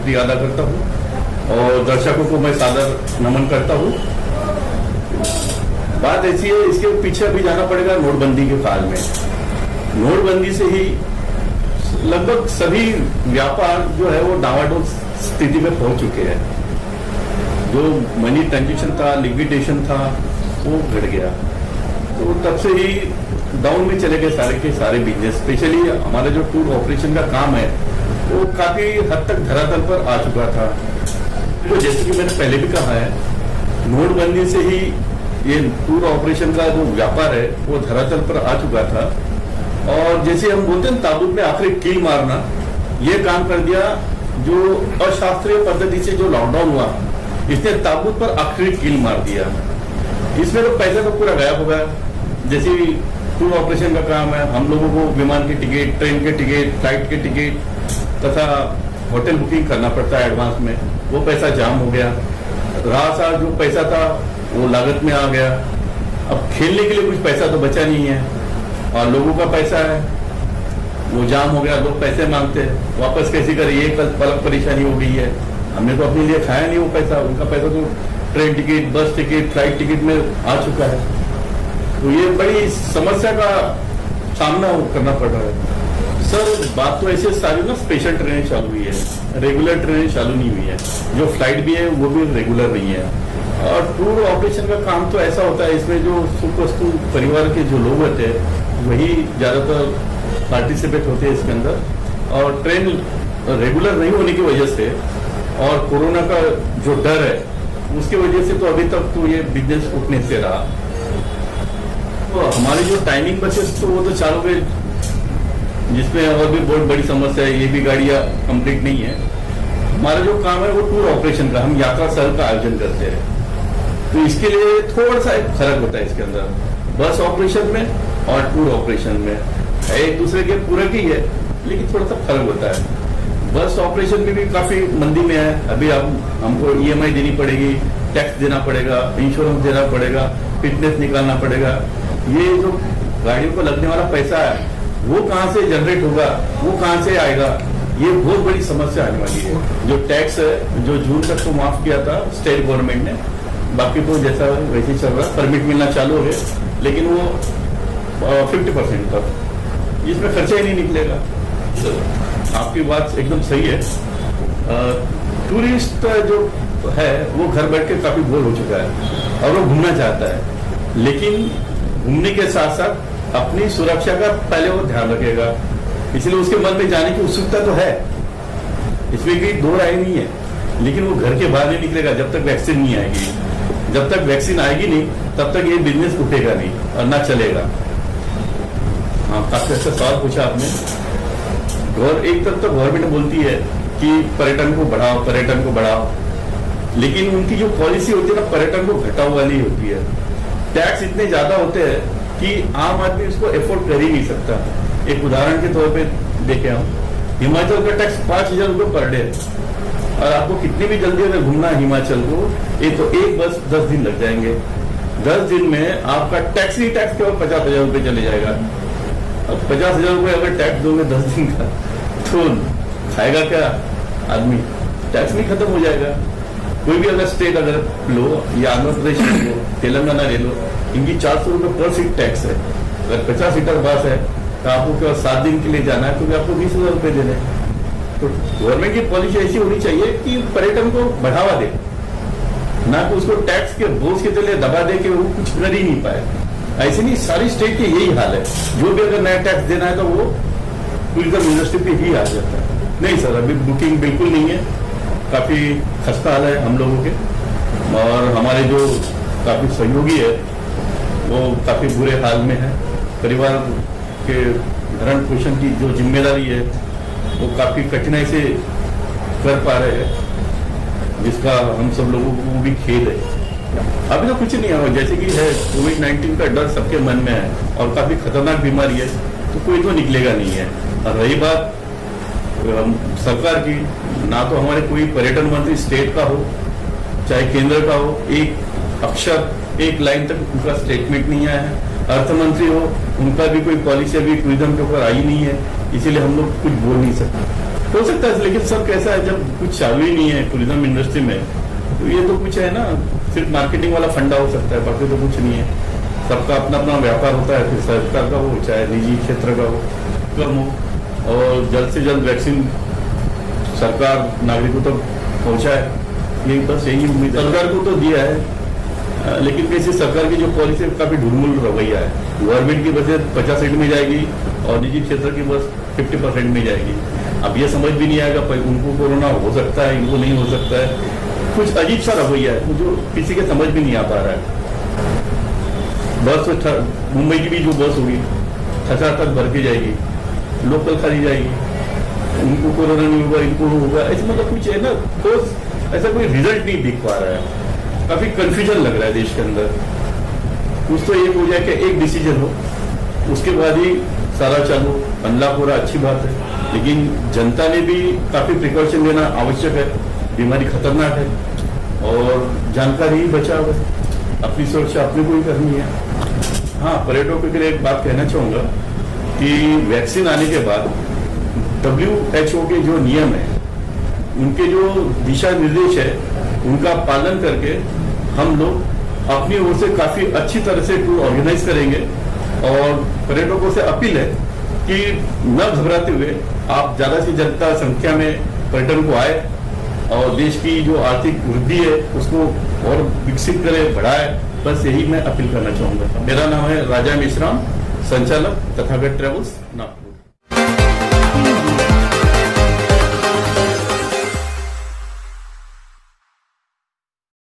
शुक्रिया अदा करता हूँ और दर्शकों को मैं सादर नमन करता हूँ। बात ऐसी है, इसके पीछे भी जाना पड़ेगा नोटबंदी के काल में। नोटबंदी से ही लगभग सभी व्यापार जो है वो डावाडोल स्थिति में पहुंच चुके हैं। जो मनी ट्रांजेक्शन था, लिक्विडेशन था, वो घट गया। तो तब से ही डाउन में चले गए सारे के सारे बिजनेस। स्पेशली हमारा जो टूर ऑपरेशन का काम है वो काफी हद तक धरातल पर आ चुका था। तो जैसे कि मैंने पहले भी कहा है, नोटबंदी से ही ये टूर ऑपरेशन का जो व्यापार है वो धरातल पर आ चुका था। और जैसे हम बोलते हैं ताबूत में आखिरी कील मारना, ये काम कर दिया। जो अशास्त्रीय पद्धति से जो लॉकडाउन हुआ, इसने ताबूत पर आखिरी कील मार दिया। इसमें तो पैसा तो पूरा गायब हो गया। जैसे टूर ऑपरेशन का काम है, हम लोगों को विमान के टिकट, ट्रेन के टिकट, फ्लाइट के टिकट तथा होटल बुकिंग करना पड़ता है एडवांस में, वो पैसा जाम हो गया। रात साथ जो पैसा था वो लागत में आ गया। अब खेलने के लिए कुछ पैसा तो बचा नहीं है और लोगों का पैसा है वो जाम हो गया। लोग पैसे मांगते हैं, वापस कैसे करें, ये कल अलग परेशानी हो गई है। हमने तो अपने लिए खाया नहीं वो पैसा, उनका पैसा तो ट्रेन टिकट, बस टिकट, फ्लाइट टिकट में आ चुका है। तो ये बड़ी समस्या का सामना करना पड़ रहा है। सर बात तो ऐसे सारी ना स्पेशल ट्रेनें चालू हुई है, रेगुलर ट्रेनें चालू नहीं हुई है। जो फ्लाइट भी है वो भी रेगुलर नहीं है। और टूर ऑपरेशन का काम तो ऐसा होता है, इसमें जो सुख वस्तु परिवार के जो लोग होते हैं वही ज्यादातर पार्टिसिपेट होते हैं इसके अंदर। और ट्रेन रेगुलर नहीं होने की वजह से और कोरोना का जो डर है उसकी वजह से तो अभी तक तो ये बिजनेस उठने से रहा। तो हमारी जो टाइमिंग बचेस तो वो तो चालू गए, जिसमें और भी बहुत बड़ी समस्या है, ये भी गाड़ियां कंप्लीट नहीं है। हमारा जो काम है वो टूर ऑपरेशन का, हम यात्रा सह का आयोजन करते हैं। तो इसके लिए थोड़ा सा एक फर्क होता है इसके अंदर, बस ऑपरेशन में और टूर ऑपरेशन में है एक दूसरे के पूरक ही है, लेकिन थोड़ा सा फर्क होता है। बस ऑपरेशन में भी काफी मंदी में है। अभी हमको EMI देनी पड़ेगी, टैक्स देना पड़ेगा, इंश्योरेंस देना पड़ेगा, फिटनेस निकालना पड़ेगा। ये जो गाड़ियों को लगने वाला पैसा है वो कहाँ से जनरेट होगा, वो कहाँ से आएगा, ये बहुत बड़ी समस्या आने वाली है। जो टैक्स है जो जून तक तो माफ किया था स्टेट गवर्नमेंट ने, बाकी तो जैसा वैसे चल रहा, परमिट मिलना चालू है, लेकिन वो 50% तक, इसमें खर्चा ही नहीं निकलेगा। आपकी बात एकदम सही है। टूरिस्ट जो है वो घर बैठ के काफी बोर हो चुका है और वो घूमना चाहता है, लेकिन घूमने के साथ साथ अपनी सुरक्षा का पहले वो ध्यान रखेगा। इसलिए उसके मन में जाने की उत्सुकता तो है, इसमें कोई दो राय नहीं है, लेकिन वो घर के बाहर नहीं निकलेगा जब तक वैक्सीन नहीं आएगी। जब तक वैक्सीन आएगी नहीं तब तक ये बिजनेस उठेगा नहीं और ना चलेगा। हाँ, काफी अच्छा सवाल पूछा आपने। एक तरफ तो गवर्नमेंट बोलती है कि पर्यटन को बढ़ाओ, पर्यटन को बढ़ाओ, लेकिन उनकी जो पॉलिसी होती है ना पर्यटन को घटाओ वाली होती है। टैक्स इतने ज्यादा होते हैं कि आम आदमी उसको एफोर्ड कर ही नहीं सकता। एक उदाहरण के तौर पे देखें हम, हिमाचल का टैक्स 5,000 रुपये पर डे, और आपको कितनी भी जल्दी अगर घूमना है हिमाचल को, तो एक बस 10 दिन लग जाएंगे। 10 दिन में आपका टैक्स ही टैक्स केवल 50,000 रुपये चले जाएगा। अब 50,000 रुपये अगर टैक्स दोगे 10 दिन का, तो खाएगा क्या आदमी? टैक्स नहीं खत्म हो जाएगा। कोई भी अगर स्टेट अगर लो, या आंध्र प्रदेश ले लो, तेलंगाना ले लो, इनकी 400 रुपये पर सीट टैक्स है। अगर 50 सीटर बस है तो आपको केवल 7 दिन के लिए जाना है, क्योंकि आपको 20,000 रुपये देने। तो गवर्नमेंट की पॉलिसी ऐसी होनी चाहिए कि पर्यटन को बढ़ावा दे, ना कि उसको टैक्स के बोझ के तले दबा दे कि वो कुछ कर ही नहीं पाए। ऐसे नहीं, सारी स्टेट के यही हाल है। जो भी अगर नया टैक्स देना है तो वो टूरिज्म इंडस्ट्री पे ही आ जाता है। नहीं सर, अभी बुकिंग बिल्कुल नहीं है, काफी खस्ता हाल है हम लोगों के, और हमारे जो काफी सहयोगी है वो काफी बुरे हाल में है। परिवार के भरण पोषण की जो जिम्मेदारी है वो काफी कठिनाई से कर पा रहे हैं, जिसका हम सब लोगों को भी खेद है। अभी तो कुछ नहीं है, जैसे कि है कोविड-19 का डर सबके मन में है और काफी खतरनाक बीमारी है, तो कोई तो निकलेगा नहीं है। और रही बात सरकार की, ना तो हमारे कोई पर्यटन मंत्री स्टेट का हो चाहे केंद्र का हो, एक अक्षर एक लाइन तक उनका स्टेटमेंट नहीं आया है। अर्थ मंत्री हो, उनका भी कोई पॉलिसी अभी टूरिज्म के ऊपर आई नहीं है, इसीलिए हम लोग कुछ बोल नहीं सकते। हो सकता है, लेकिन सब कैसा है, जब कुछ चालू ही नहीं है टूरिज्म इंडस्ट्री में, तो ये तो कुछ है ना, सिर्फ मार्केटिंग वाला फंडा हो सकता है, बाकी तो कुछ नहीं है। सबका अपना अपना व्यापार होता है, फिर सरकार का हो चाहे निजी क्षेत्र का हो, कम हो, और जल्द से जल्द वैक्सीन सरकार नागरिकों तक पहुंचाए, यही बस यही उम्मीद है। सरकार को तो दिया है, लेकिन कैसे सरकार की जो पॉलिसी है काफी ढुलमुल रवैया है। गवर्नमेंट की बजट 50% में जाएगी और निजी क्षेत्र की बस 50% में जाएगी। अब ये समझ भी नहीं आएगा, उनको कोरोना हो सकता है, इनको नहीं हो सकता है, कुछ अजीब सा रवैया है जो किसी के समझ भी नहीं आ पा रहा है। बस मुंबई की भी जो बस होगी खचाखच भर के जाएगी, लोकल खाली जाएगी, उनको कोरोना नहीं होगा, इनको होगा, ऐसे मतलब कुछ है ना, ठोस ऐसा कोई रिजल्ट नहीं दिख पा रहा है। काफी कंफ्यूजन लग रहा है देश के अंदर। कुछ तो एक हो जाए कि एक डिसीजन हो, उसके बाद ही सारा चालू अनलॉक हो रहा, अच्छी बात है, लेकिन जनता ने भी काफी प्रिकॉशन लेना आवश्यक है। बीमारी खतरनाक है और जानकारी ही बचाव है, अपनी सुरक्षा अपने को ही करनी है। हाँ, पर्यटकों के लिए एक बात कहना चाहूंगा कि वैक्सीन आने के बाद WHO के जो नियम है, उनके जो दिशा निर्देश है, उनका पालन करके हम लोग अपनी ओर से काफी अच्छी तरह से टूर ऑर्गेनाइज करेंगे। और पर्यटकों से अपील है कि न घबराते हुए आप ज्यादा से ज्यादा संख्या में पर्यटन को आए और देश की जो आर्थिक वृद्धि है उसको और विकसित करे, बढ़ाए। बस यही मैं अपील करना चाहूंगा। मेरा नाम है राजा मेश्राम, संचालक तथागत ट्रेवल्स नागपुर।